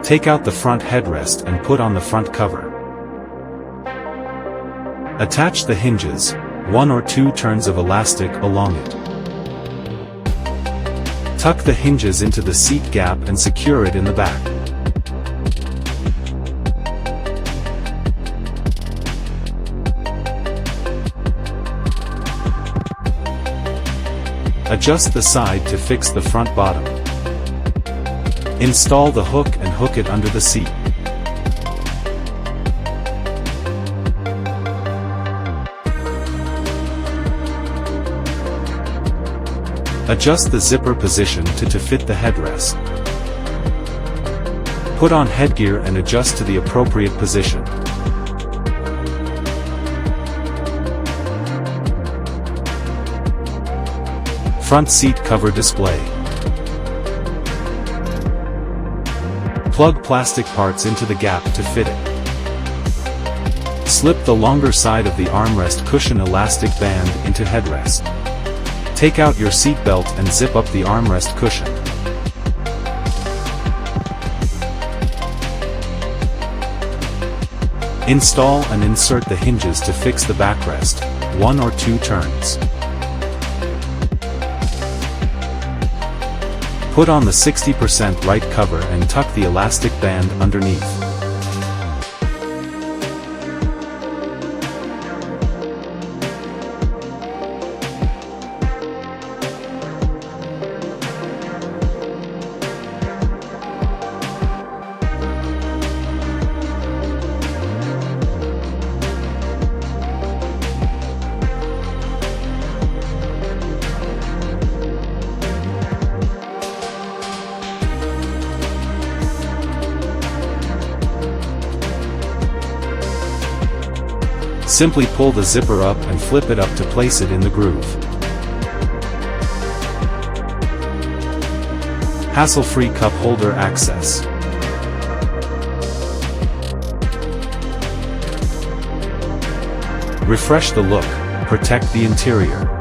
Take out the front headrest and put on the front cover. Attach the hinges, 1 or 2 turns of elastic along it. Tuck the hinges into the seat gap and secure it in the back. Adjust the side to fix the front bottom. Install the hook and hook it under the seat. Adjust the zipper position to fit the headrest. Put on headgear and adjust to the appropriate position. Front seat cover display. Plug plastic parts into the gap to fit it. Slip the longer side of the armrest cushion elastic band into headrest. Take out your seat belt and zip up the armrest cushion. Install and insert the hinges to fix the backrest, 1 or 2 turns. Put on the 60% right cover and tuck the elastic band underneath. Simply pull the zipper up and flip it up to place it in the groove. Hassle-free cup holder access. Refresh the look, protect the interior.